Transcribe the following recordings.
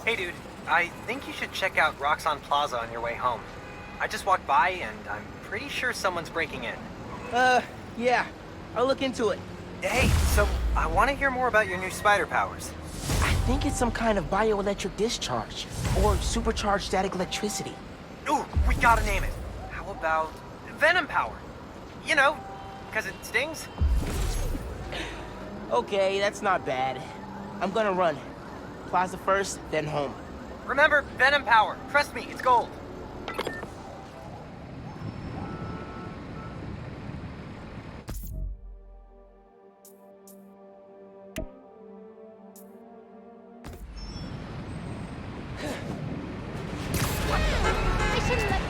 Hey dude, I think you should check out Roxxon Plaza on your way home. I just walked by and I'm pretty sure someone's breaking in. Yeah. I'll look into it. Hey, so I want to hear more about your new spider powers. I think it's some kind of bioelectric discharge, or supercharged static electricity. Ooh, we gotta name it. How about Venom Power? You know, because it stings. Okay, that's not bad. I'm gonna run. Plaza first, then home. Remember, Venom Power. Trust me, it's gold. I shouldn't let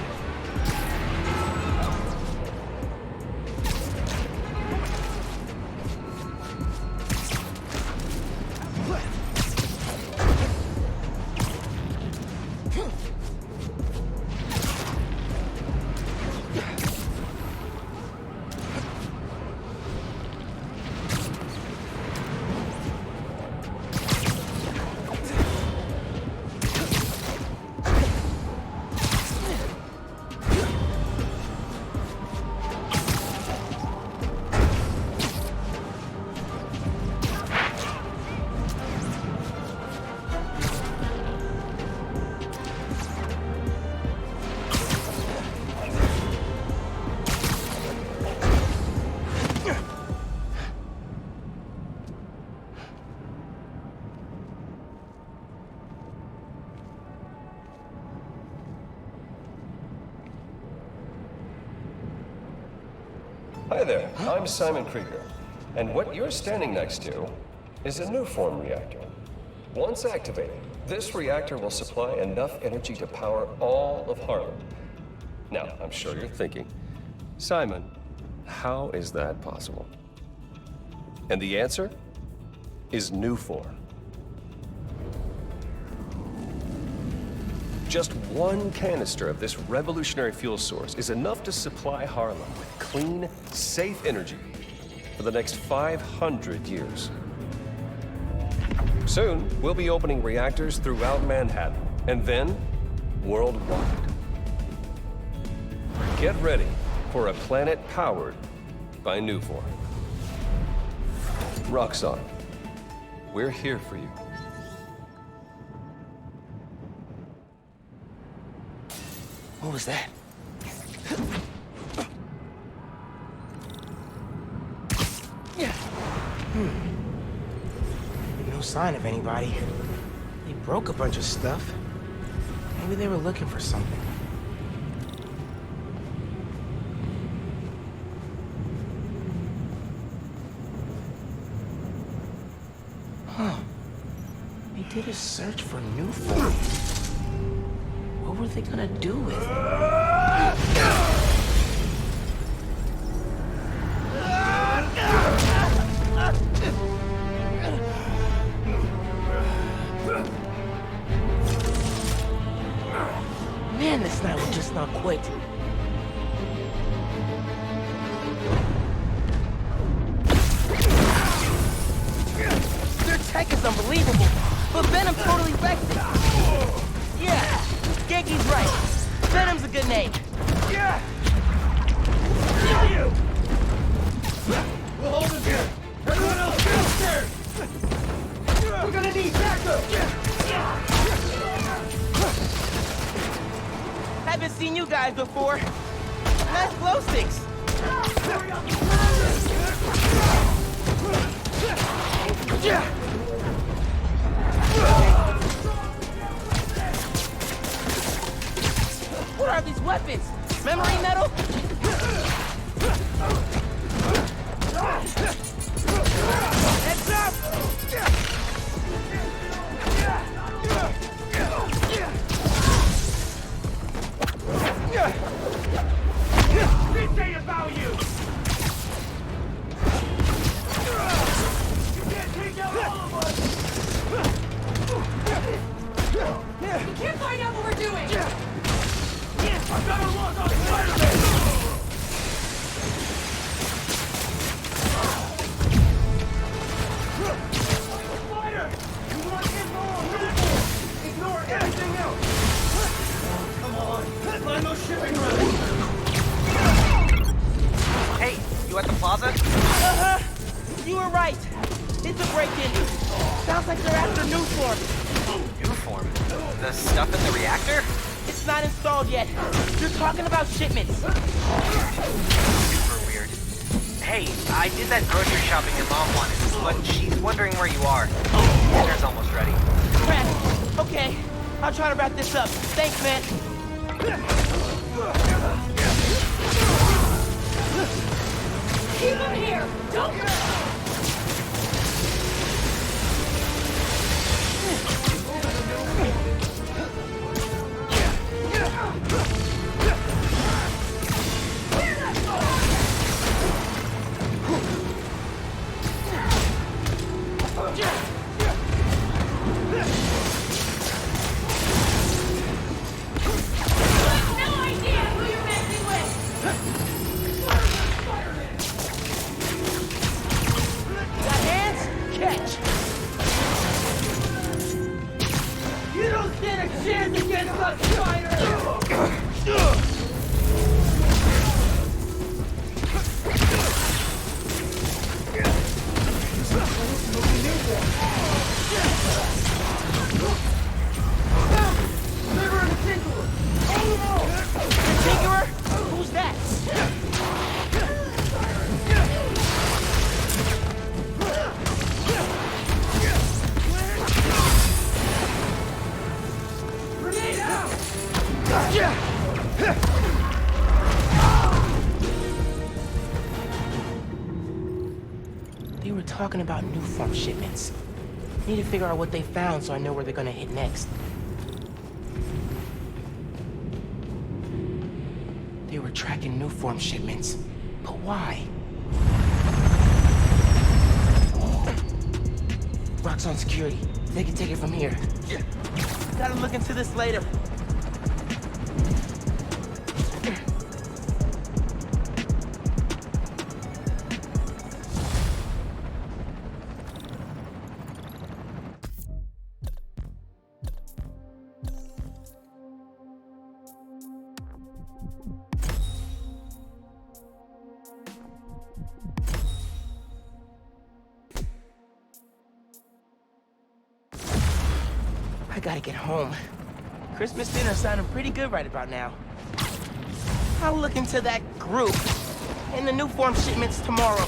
Hi there, I'm Simon Krieger, and what you're standing next to is a Nuform reactor. Once activated, this reactor will supply enough energy to power all of Harlem. Now, I'm sure you're thinking, Simon, how is that possible? And the answer is Nuform. Just one canister of this revolutionary fuel source is enough to supply Harlem with clean, safe energy for the next 500 years. Soon, we'll be opening reactors throughout Manhattan, and then worldwide. Get ready for a planet powered by Nuform. Roxxon, we're here for you. What was that? No sign of anybody. They broke a bunch of stuff. Maybe they were looking for something. Huh. They did a search for Nuform. What were they gonna do with it? Man, this night will just not quit. Their tech is unbelievable, but Venom totally wrecked it. Yeah, Genki's right. Venom's a good name. Yeah. We'll hold him here. Everyone else, downstairs. We're gonna need backup. Haven't seen you guys before. Nice glow sticks. What are these weapons? Memory metal? Heads up! They say about you. You can't take out all of us. We can't find out what we're doing! I've got a lock on Spider-Man. Spider! You want info on Nuform? Ignore The stuff in the reactor? It's not installed yet. You're talking about shipments. Super weird. Hey, I did that grocery shopping your mom wanted, but she's wondering where you are. Dinner's almost ready. Crap. Okay, I'll try to wrap this up. Thanks, man. Keep him here! Don't... No idea who you're messing with! Got hands? Catch. You don't stand a chance against us, Spider! Tinkerer? Who's that? Grenade out! They were talking about new farm shipments. Need to figure out what they found so I know where they're gonna hit next. They were tracking new form shipments. But why? Rock's on security. They can take it from here. Gotta look into this later. I gotta get home. Christmas dinner's sounding pretty good right about now. I'll look into that group and the new form shipments tomorrow.